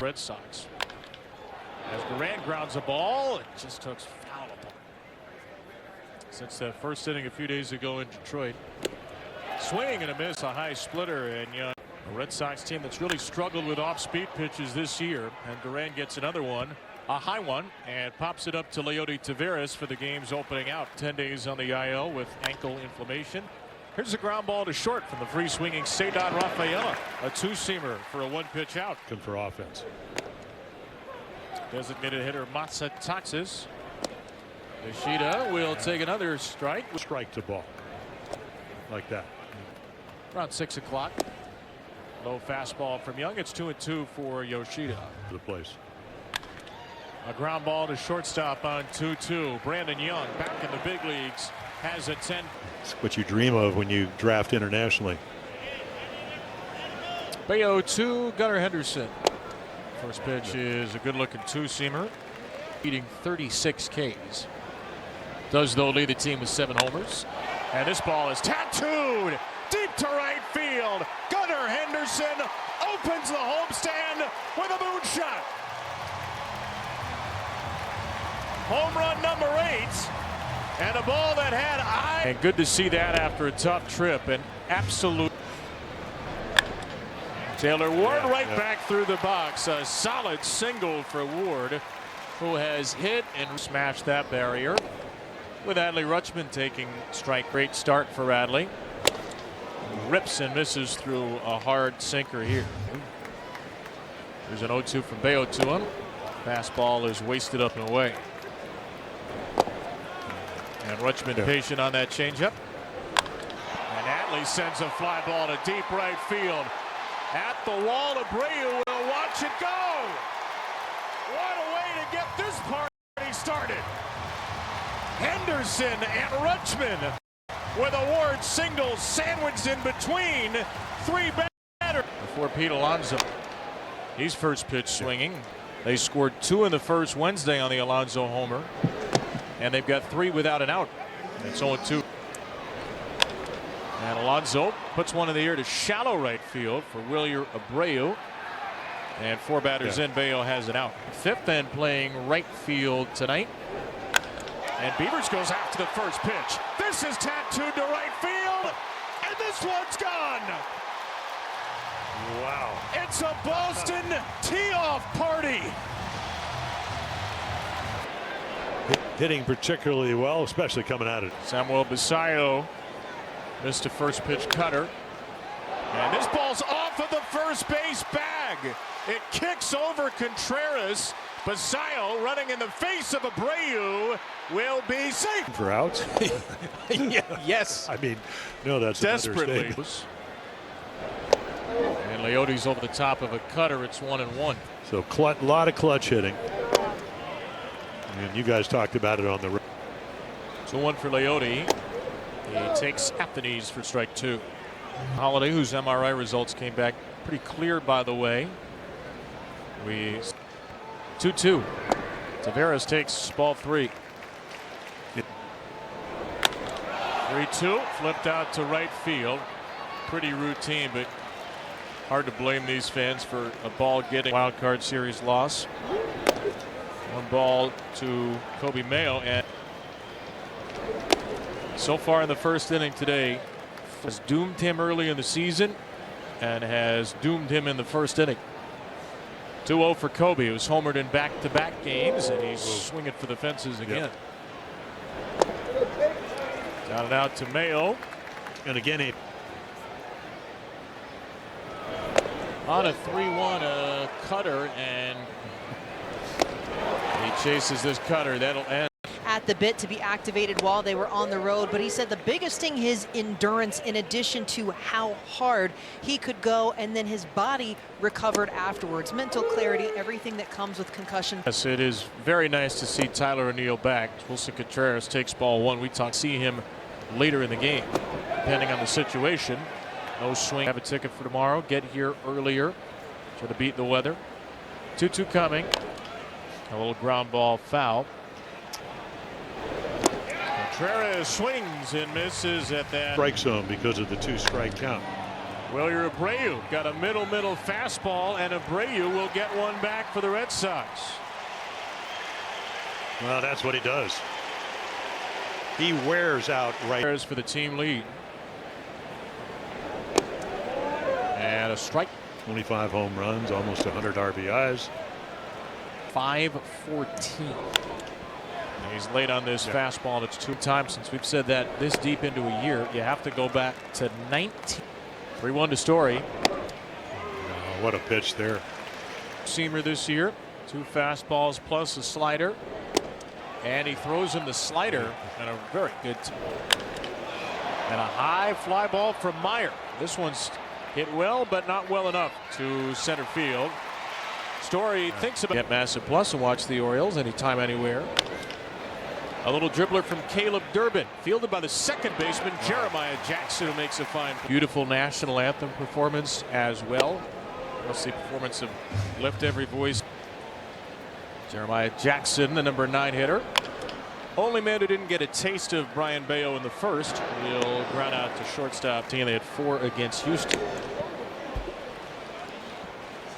Red Sox. As Durant grounds a ball, it just took foul since the first inning a few days ago in Detroit. Swing and a miss, a high splitter, and a Red Sox team that's really struggled with off-speed pitches this year. And Durant gets another one, a high one, and pops it up to Leody Taveras for the game's opening out. 10 days on the IL with ankle inflammation. Here's a ground ball to short from the free swinging Cedar Rafaela, a two-seamer for a one-pitch out. Good for offense. Designated hitter Matsutaxis. Yoshida will take another strike. Strike to ball like that. Around 6 o'clock. Low fastball from Young. It's 2-2 for Yoshida. To the place. A ground ball to shortstop on 2-2. Brandon Young back in the big leagues has a 10. It's what you dream of when you draft internationally. Bayo to Gunnar Henderson. First pitch is a good looking two-seamer. Beating 36 Ks. Does though lead the team with 7 homers. And this ball is tattooed deep to right field. Gunnar Henderson opens the homestand with a moonshot. Home run number 8. And a ball that had eye. And good to see that after a tough trip. An absolute. Taylor Ward back through the box. A solid single for Ward, who has hit and smashed that barrier. With Adley Rutschman taking strike. Great start for Adley. Rips and misses through a hard sinker here. There's an 0-2 from Bayo to him. Fastball is wasted up and away. And Rutschman patient on that changeup. And Adley sends a fly ball to deep right field. At the wall, Abreu will watch it go. What a way to get this party started. Henderson and Rutschman with a Ward single sandwiched in between 3 batters. Before Pete Alonso. He's first pitch swinging. They scored 2 in the first Wednesday on the Alonso homer. And they've got 3 without an out. It's 0-2. And Alonso puts one in the air to shallow right field for Wilyer Abreu. And 4 batters in, Bayo has it out. 5th and playing right field tonight. And Beavers goes after the first pitch. This is tattooed to right field. And this one's gone. Wow. It's a Boston tee-off party. Hitting particularly well, especially coming out of it. Samuel Basallo missed a first pitch cutter. And this ball's off of the first base bag. It kicks over Contreras. Basallo running in the face of Abreu will be safe. For outs? Yes. I mean, no, that's desperately. And Leody's over the top of a cutter. It's 1-1. So a lot of clutch hitting. And you guys talked about it on the. 2-1 for Leody. He takes at the knees for strike 2. Holiday, whose MRI results came back pretty clear, by the way. 2-2. Taveras takes ball 3. 3-2. Flipped out to right field. Pretty routine, but hard to blame these fans for a ball getting wild card series loss. 1 ball to Kobe Mayo, and so far in the first inning today has doomed him early in the season and has doomed him in the first inning. 2-0 for Kobe, who's homered in back-to-back games, and he's swinging for the fences again. Got it out to Mayo. And again, on a 3-1 cutter, and he chases this cutter. That'll end. At the bit to be activated while they were on the road, but he said the biggest thing, his endurance, in addition to how hard he could go, and then his body recovered afterwards. Mental clarity, everything that comes with concussion. Yes, it is very nice to see Tyler O'Neill back. Wilson Contreras takes ball 1. We see him later in the game, depending on the situation. No swing. Have a ticket for tomorrow. Get here earlier. Try to beat the weather. 2-2 coming. A little ground ball foul. Contreras swings and misses at that strike zone because of the 2 strike count. Wilyer Abreu got a middle fastball, and Abreu will get one back for the Red Sox. Well, that's what he does. He wears out right. For the team lead. And a strike. 25 home runs, almost 100 RBIs. 5-14. He's late on this fastball, and it's 2 times since we've said that this deep into a year. You have to go back to 19. 3-1 to Story. What a pitch there. Seamer this year. 2 fastballs plus a slider. And he throws him the slider, and a very good and a high fly ball from Meyer. This one's hit well, but not well enough to center field. Story thinks about get massive plus and watch the Orioles anytime, anywhere. A little dribbler from Caleb Durbin, fielded by the second baseman Jeremiah Jackson, who makes a fine, beautiful national anthem performance as well. Plus the performance of Lift Every Voice. Jeremiah Jackson, the number 9 hitter. Only man who didn't get a taste of Brian Bayo in the first will ground out to shortstop. Team they had 4 against Houston.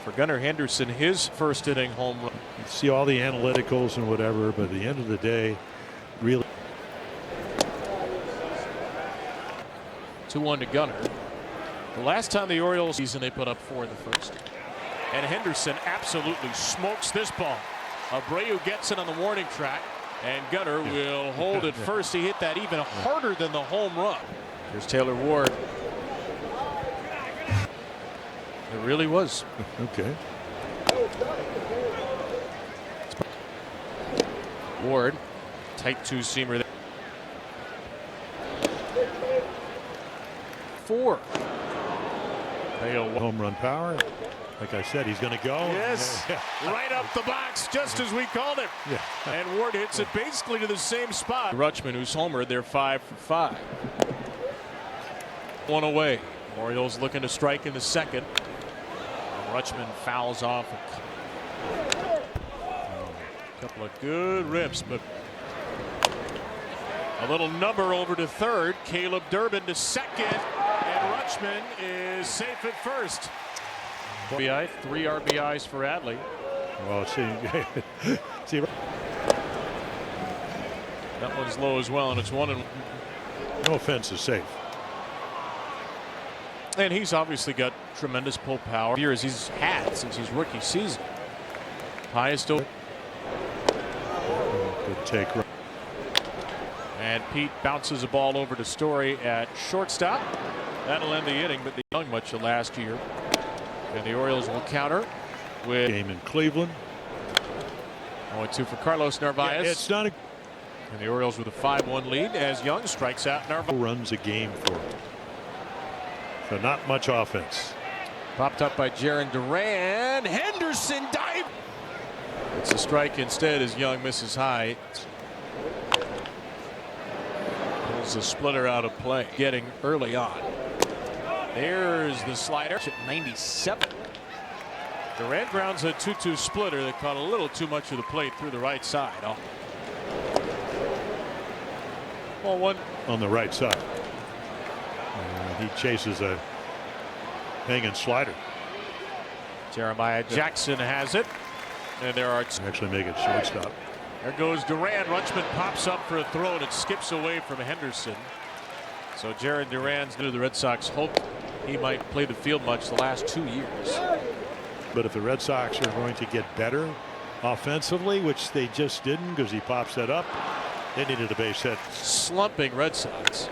For Gunnar Henderson, his first inning home run. You see all the analyticals and whatever, but at the end of the day, really. 2-1 to Gunnar. The last time the Orioles season, they put up 4 in the first. And Henderson absolutely smokes this ball. Abreu gets it on the warning track, and Gunnar will hold it first. He hit that even harder than the home run. Here's Taylor Ward. It really was. Okay. Ward, tight 2-seamer. 4. Home run power. Like I said, he's going to go. Yes, right up the box, just as we called it. Yeah. And Ward hits it basically to the same spot. Rutschman, who's homered, they're 5 for 5. 1 away. Orioles looking to strike in the second. And Rutschman fouls off a couple of good rips, but a little number over to third. Caleb Durbin to second, and Rutschman is safe at first. 3 RBIs for Adley. Well, see, that one's low as well, and it's 1-1. No offense is safe. And he's obviously got tremendous pull power here as he's had since his rookie season. Highest over. Good take. And Pete bounces a ball over to Story at shortstop. That'll end the inning, but the young much of last year. And the Orioles will counter with game in Cleveland. 0-2 for Carlos Narvaez. Yeah, it's not a. And the Orioles with a 5-1 lead as Young strikes out Narvaez. Runs a game for him. So not much offense. Popped up by Jarren Duran. Henderson dive. It's a strike instead as Young misses high. Pulls the splitter out of play. Getting early on. There's the slider at 97. Durant grounds a 2-2 splitter that caught a little too much of the plate through the right side. Oh. Well, one on the right side. He chases a hanging slider. Jeremiah Jackson has it, and there are actually make it shortstop. There goes Duran. Rutschman pops up for a throw, and it skips away from Henderson. So Jarren Duran's new to the Red Sox. Hoped he might play the field much the last 2 years. But if the Red Sox are going to get better offensively, which they just didn't because he pops that up, they needed a base hit. Slumping Red Sox.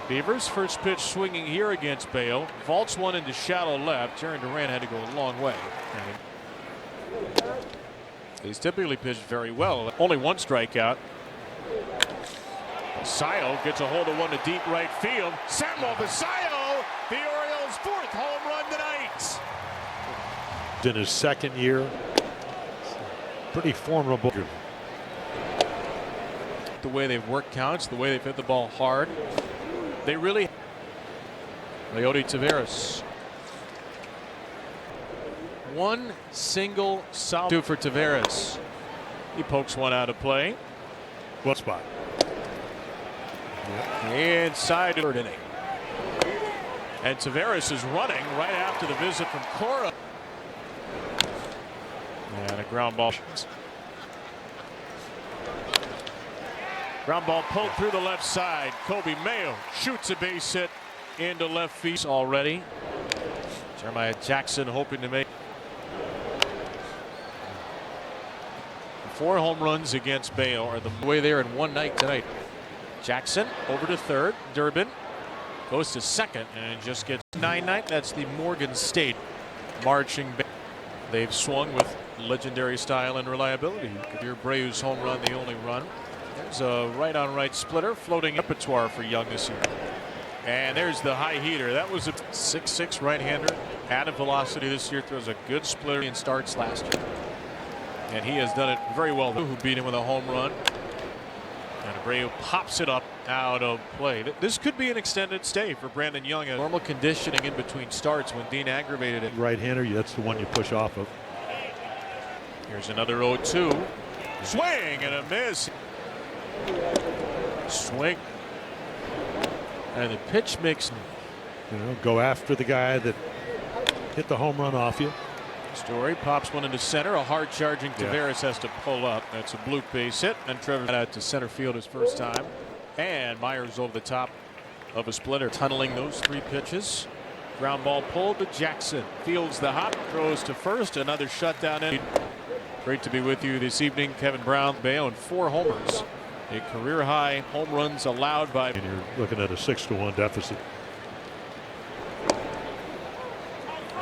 Beavers first pitch swinging here against Bayo. Vaults one into shallow left. Jarren Duran had to go a long way. He's typically pitched very well. Only 1 strikeout. Basayo gets a hold of one to deep right field. Samuel Basayo, the Orioles' 4th home run tonight. In his second year, pretty formidable. The way they've worked counts, the way they've hit the ball hard. They really. Leody Taveras. 1 single solid 2 for Taveras. He pokes one out of play. What spot? Inside 3rd inning. And Taveras is running right after the visit from Cora. And a ground ball. Ground ball pulled through the left side. Kobe Mayo shoots a base hit into left field already. Jeremiah Jackson hoping to make 4 home runs against Mayo are the way there in one night tonight. Jackson over to third. Durbin goes to second and just gets 9-9. That's the Morgan State marching band. They've swung with legendary style and reliability. Your Breu's home run, the only run. There's a right-on-right splitter floating repertoire for Young this year. And there's the high heater. That was a 6'6" right-hander. Added velocity this year. Throws a good splitter and starts last year. And he has done it very well. Who beat him with a home run. And Abreu pops it up out of play. This could be an extended stay for Brandon Young. A normal conditioning in between starts when Dean aggravated it. Right-hander, that's the one you push off of. Here's another 0-2. Swing and a miss. Swing. And the pitch mix. You know, go after the guy that hit the home run off you. Story pops one into center. A hard charging Taveras has to pull up. That's a bloop base hit. And Trevor got out to center field his first time. And Myers over the top of a splitter, tunneling those 3 pitches. Ground ball pulled to Jackson. Fields the hop, throws to first. Another shutdown inning. Great to be with you this evening. Kevin Brown, Bayo, and 4 homers. A career high home runs allowed by. And you're looking at a 6-1 deficit.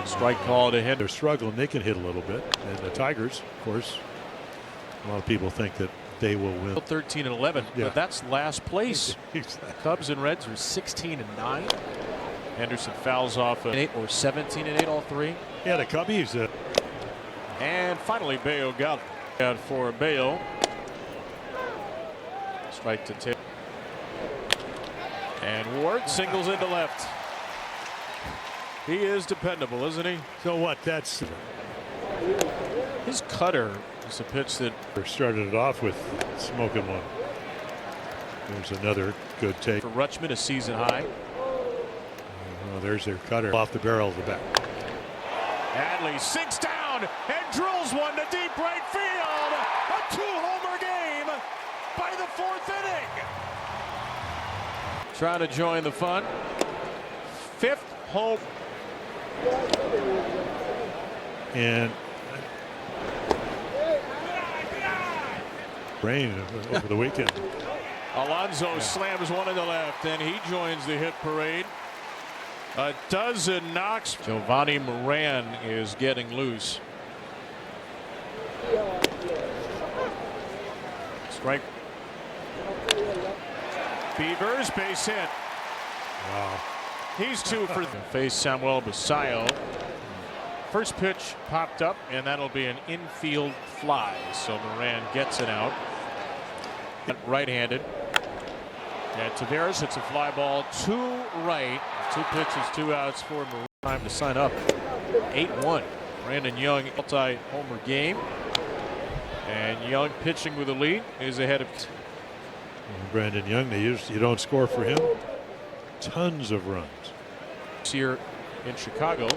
Strike call to hit. They're struggling. They can hit a little bit. And the Tigers, of course, a lot of people think that they will win. 13-11, but that's last place. Cubs and Reds are 16-9. Henderson fouls off an 8 or 17-8, all 3. Yeah, the Cubbies. And finally, Bayo got out for Bayo. Strike to tip. And Ward singles into left. He is dependable, isn't he? So what? That's his cutter is a pitch that started it off with smoking one. There's another good take for Rutschman, a season high. There's their cutter off the barrel of the bat. Adley sinks down and drills one to deep right field. A 2-homer game by the 4th inning. Trying to join the fun. 5th home. And rain over the weekend. Alonso slams one in the left, and he joins the hit parade. A dozen knocks. Giovanni Moran is getting loose. Strike. Beavers base hit. Wow. He's 2 for face Samuel Basayo. First pitch popped up, and that'll be an infield fly. So Moran gets it out. Right-handed. And Taveras hits a fly ball to right. 2 pitches, 2 outs for Moran. Time to sign up. 8-1. Brandon Young multi-homer game. And Young pitching with a lead is ahead of Brandon Young. You don't score for him. Tons of runs. Here in Chicago.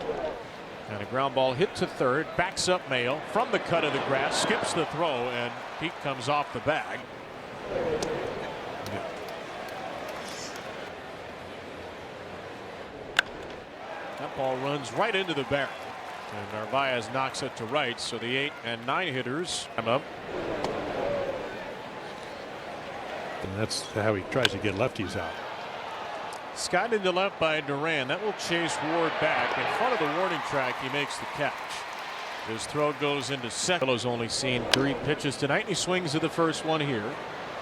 And a ground ball hit to third. Backs up Mayo from the cut of the grass. Skips the throw, and Pete comes off the bag. That ball runs right into the barrel. And Narvaez knocks it to right, so the 8 and 9 hitters come up. And that's how he tries to get lefties out. Scott into left by Duran. That will chase Ward back. In front of the warning track, he makes the catch. His throw goes into second. He's only seen 3 pitches tonight, and he swings to the first one here.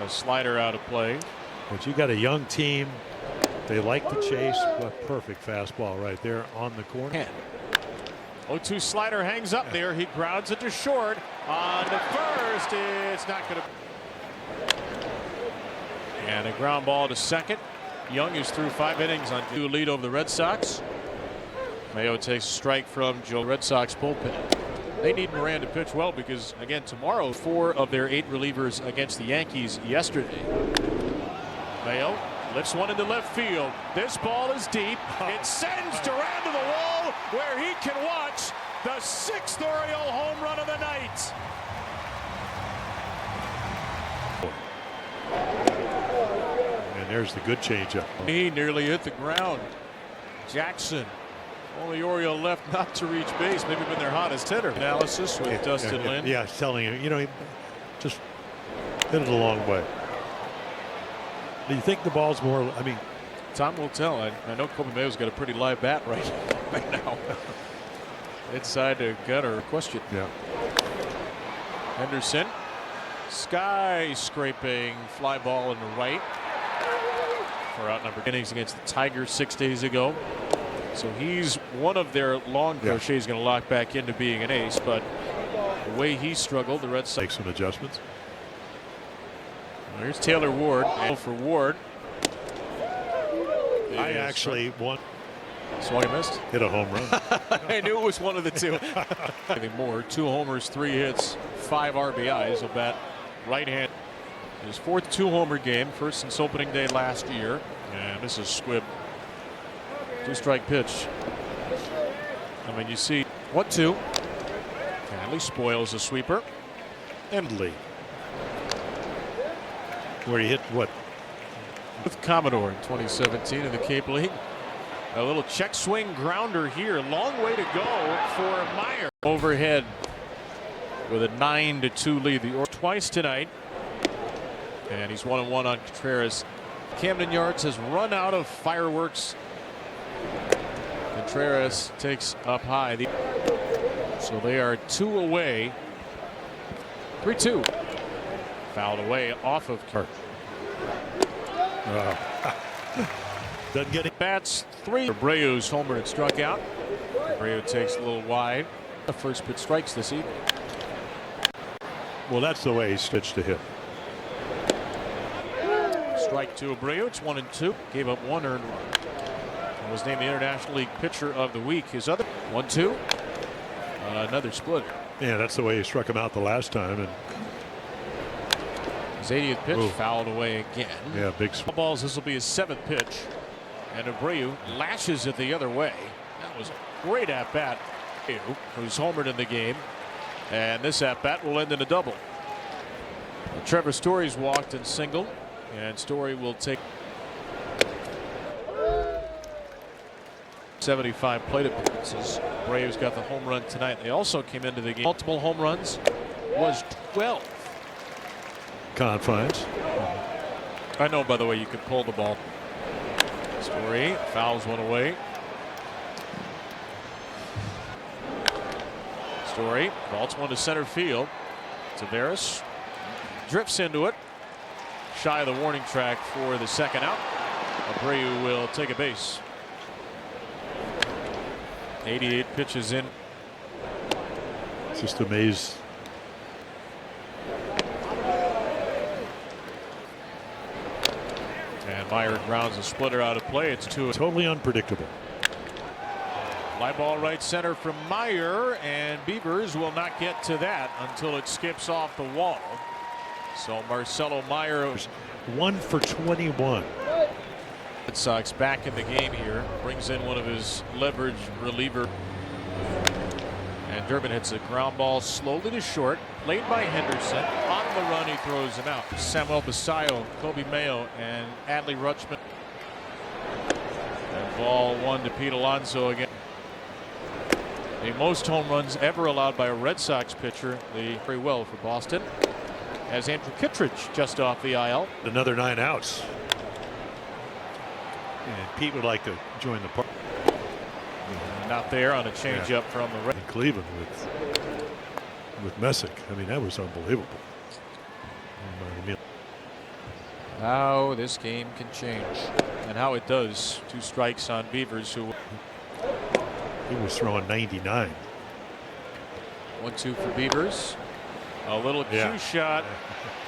A slider out of play. But you got a young team. They like to chase. A perfect fastball right there on the corner. 0-2 slider hangs up there. He grounds it to short. On to first. It's not going to. And a ground ball to second. Young is through 5 innings on 2 lead over the Red Sox. Mayo takes a strike from Joe Red Sox bullpen. They need Moran to pitch well because, again, tomorrow, 4 of their 8 relievers against the Yankees yesterday. Mayo Lifts one into left field. This ball is deep. It sends Duran to the wall where he can watch the 6th Oriole home run of the night. And there's the good changeup. He nearly hit the ground. Jackson, only Oriole left not to reach base. Maybe been their hottest hitter. Analysis with Dustin Lynn. Yeah, telling him, he just hit it a long way. Do you think the ball's more? I mean, time will tell. I know Kobe Mayo's got a pretty live bat right now. Inside the gutter. Question. Yeah. Henderson. Skyscraping fly ball in the right. For outnumbered innings against the Tigers 6 days ago. So he's one of their long crochets going to lock back into being an ace, but the way he struggled, the Red Sox make some adjustments. Here's Taylor Ward. And for Ward, I actually swung and missed. Hit a home run. I knew it was one of the two. Anything more? 2 homers, 3 hits, 5 RBIs. He'll bat right hand. His 4th 2-homer game, first since opening day last year. And this is Squibb. 2-strike pitch. I mean, you see 1-2. Hadley spoils a sweeper. Emily. Where he hit what? With Commodore in 2017 in the Cape League. A little check swing grounder here. Long way to go for Meyer. Overhead with a 9-2 lead. The Orioles twice tonight. And he's 1-1 on Contreras. Camden Yards has run out of fireworks. Contreras takes up high. So they are 2 away. 3-2. Fouled away off of Kirk. Doesn't get it. Bats 3. Abreu's homer and struck out. Abreu takes a little wide. The first pitch strikes this evening. Well, that's the way he's pitched to hit. Strike to Abreu. It's 1-2. Gave up 1 earned run. And was named the International League Pitcher of the Week. His other 1-2. Another splitter. Yeah, that's the way he struck him out the last time. And his 80th pitch fouled away again. Yeah, big balls. This will be his 7th pitch. And Abreu lashes it the other way. That was a great at bat. Who's homered in the game. And this at bat will end in a double. Trevor Story's walked and singled. And Story will take 75 plate appearances. Abreu's got the home run tonight. They also came into the game. Multiple home runs was 12. Confines. I know, by the way, you can pull the ball. Story fouls one away. Story vaults one to center field. Taveras drifts into it. Shy of the warning track for the second out. Abreu will take a base. 88 pitches in. Just amazed. And Meyer grounds a splitter out of play. It's 2. Totally unpredictable. Fly ball right center from Meyer, and Beavers will not get to that until it skips off the wall. So Marcelo Meyer, 1 for 21. Red Sox back in the game here. Brings in one of his leverage reliever. And Durbin hits a ground ball slowly to short. Played by Henderson. On the run, he throws him out. Samuel Basayo, Kobe Mayo, and Adley Rutschman. And ball 1 to Pete Alonso again. The most home runs ever allowed by a Red Sox pitcher. Very well for Boston. As Andrew Kittredge just off the aisle. Another 9 outs. And Pete would like to join the party. Not there on a changeup from the in Cleveland with Messick. I mean, that was unbelievable. How this game can change, and how it does. 2 strikes on Beavers, who he was throwing 99. 1-2 for Beavers. A little cue shot.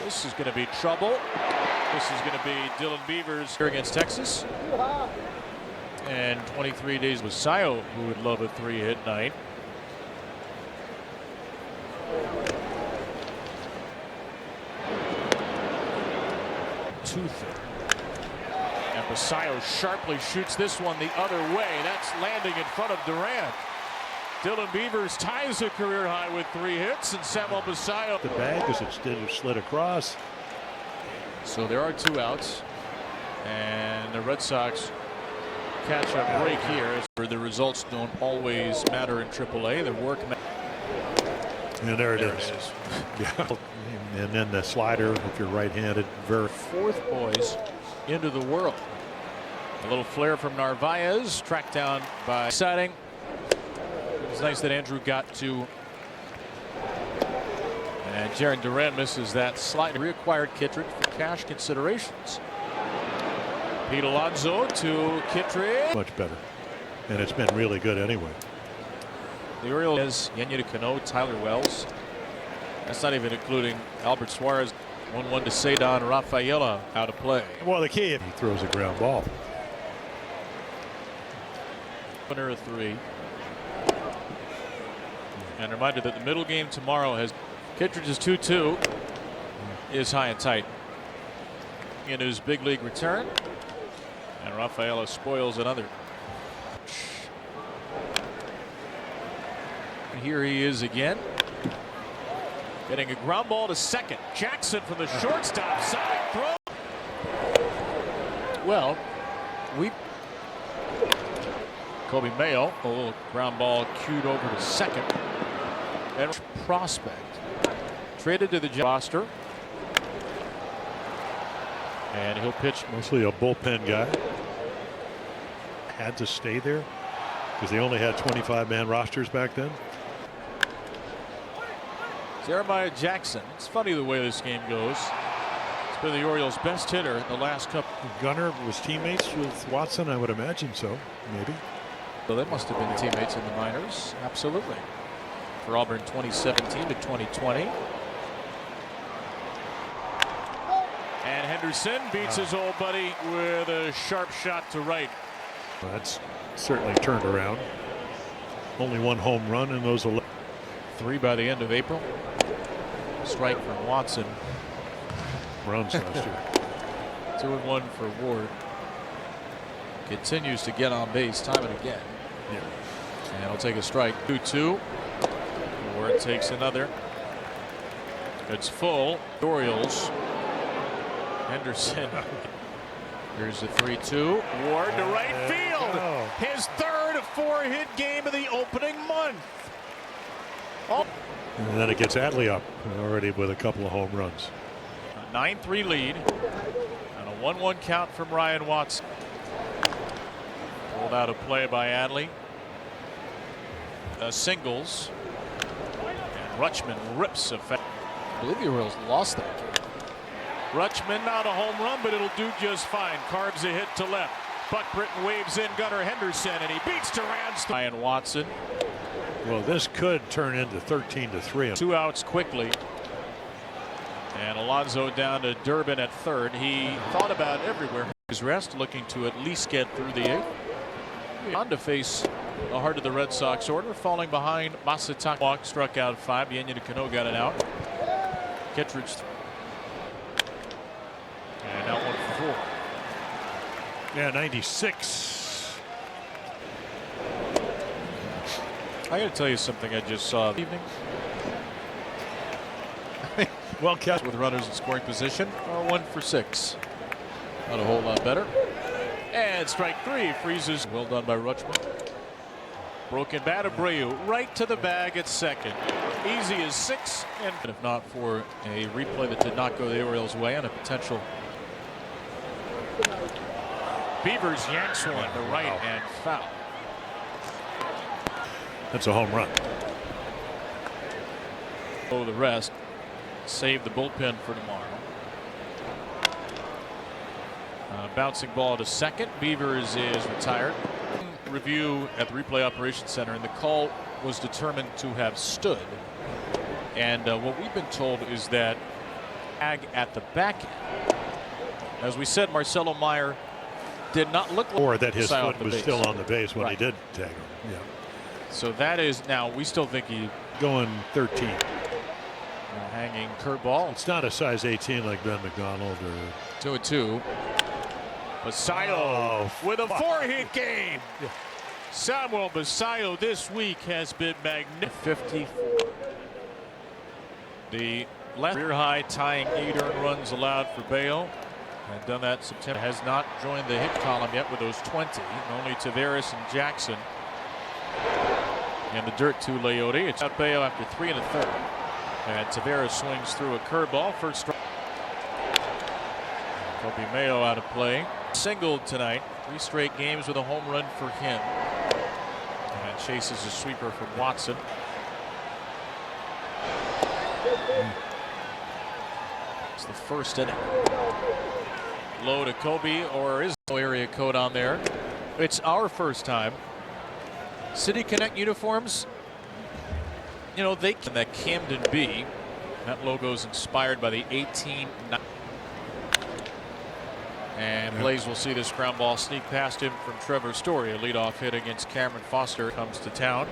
This is going to be trouble. This is going to be Dylan Beavers here against Texas. And 23 days with Sayo, who would love a 3-hit night. Tooth. And And Basayo sharply shoots this one the other way. That's landing in front of Durant. Dylan Beavers ties a career high with 3 hits, and Samuel Basayo. The bag because it slid across. So there are 2 outs, and the Red Sox catch a break here. The results don't always matter in AAA. The work. And there it is. Yeah. And then the slider, if you're right-handed, very 4th boys into the world. A little flare from Narvaez, tracked down by exciting. It was nice that Andrew got to. And Jaron Duran misses that slide. Reacquired Kittredge for cash considerations. Pete Alonso to Kittredge. much better. And it's been really good anyway. The Orioles has Yenyota Cano, Tyler Wells. That's not even including Albert Suarez. 1-1 to Cedon Rafaela out of play. Well, the key, he throws a ground ball. Winner of 3. And reminder that the middle game tomorrow has Kittredge's 2-2 is high and tight. In his big league return. And Rafaela spoils another. Here he is again. Getting a ground ball to second. Jackson from the shortstop side throw. Well, Kobe Mayo, a little ground ball cued over to second. And prospect traded to the roster. And he'll pitch. Mostly a bullpen guy. Had to stay there because they only had 25-man rosters back then. Jeremiah Jackson. It's funny the way this game goes. He's been the Orioles' best hitter in the last couple. Gunnar was teammates with Watson, I would imagine so, maybe. So they must have been teammates in the minors. Absolutely. For Auburn 2017 to 2020. And Henderson beats his old buddy with a sharp shot to right. Well, that's certainly turned around. Only 1 home run in those 11. 3 by the end of April. Strike from Watson. Runs last year. 2-1 for Ward. Continues to get on base time and again. Yeah. And he'll take a strike. 2-2. Ward takes another. It's full. Orioles. Henderson. Here's the 3-2. Ward to right field. His 3rd 4-hit game of the opening month. Oh. And then it gets Adley up already with a couple of home runs. A 9-3 lead. And a 1-1 count from Ryan Watson. Pulled out of play by Adley. Singles. And Rutschman rips a foul. I believe the Orioles lost that game. Rutschman not a home run, but it'll do just fine. Carves a hit to left. Buck Britton waves in Gunnar Henderson, and he beats Duran's. Ryan Watson. Well, this could turn into 13-3. 2 outs quickly. And Alonso down to Durbin at 3rd. He thought about everywhere. His rest, looking to at least get through the 8th. On to face the heart of the Red Sox order, falling behind Masataka. Walk, struck out 5. Yenyota Cano got it out. Kittredge. And out 1 for 4. Yeah, 96. I got to tell you something I just saw this evening. Well kept with runners in scoring position. 1 for 6. Not a whole lot better. And strike 3 freezes. Well done by Rutschman. Broken bat, Abreu right to the bag at second. Easy as 6. And if not for a replay that did not go the Orioles' way and a potential. Beavers yanks one to right and foul. That's a home run. Oh, the rest. Save the bullpen for tomorrow. Bouncing ball to second. Beavers is retired. Review at the replay operations center, and the call was determined to have stood. And what we've been told is that tag at the back end. As we said, Marcelo Meyer did not look like, or that his foot was still on the base when he did tag him. Yeah. So that is now, we still think he going 13. Hanging curveball. It's not a size 18 like Ben McDonald or 2-2. Basayo with a 4-hit game. Samuel Basayo this week has been magnificent. 54. The left career high tying 8 earned runs allowed for Bale. Had done that in September. Has not joined the hit column yet with those 20. Only Taveras and Jackson. And the dirt to Leote. It's out Bale after 3 1/3. And Taveras swings through a curveball. First strike. Kobe Mayo out of play. Singled tonight. 3 straight games with a home run for him. And chases a sweeper from Watson. It's the first inning. Low to Kobe, or is no area code on there. It's our first time. City Connect uniforms, you know, they can that Camden B. That logo is inspired by the 18. And Blaze will see this ground ball sneak past him from Trevor Story. A leadoff hit against Cameron Foster comes to town.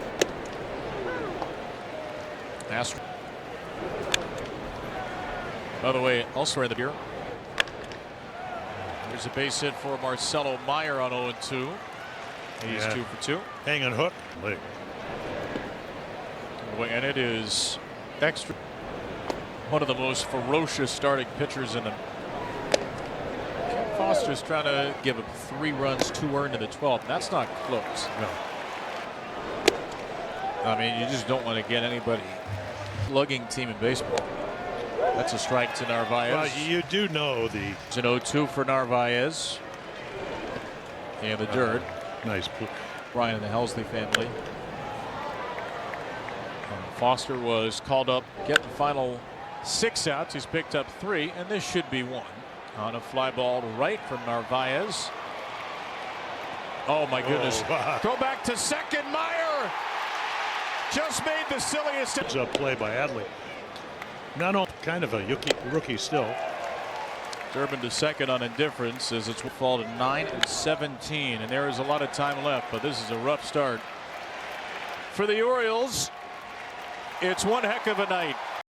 By the way, elsewhere in the beer. There's a base hit for Marcelo Meyer on 0-2. He's 2 for 2. Hanging hook. And it is extra. One of the most ferocious starting pitchers in the. Ken Foster's trying to give up 3 runs, 2 earned in the 12th. That's not close. No. I mean, you just don't want to get anybody lugging team in baseball. That's a strike to Narvaez. Well, you do know the. It's an 0-2 for Narvaez. And the dirt. Nice. Brian and the Helsley family. Foster was called up, getting the final 6 outs. He's picked up 3, and this should be 1. On a fly ball to right from Narvaez. Oh my goodness. Wow. Throw back to second. Meyer just made the silliest. It's a play by Adley. Not only kind of a rookie still. Durbin to second on indifference as it's fall to 9-17, and there is a lot of time left, but this is a rough start for the Orioles. It's one heck of a night.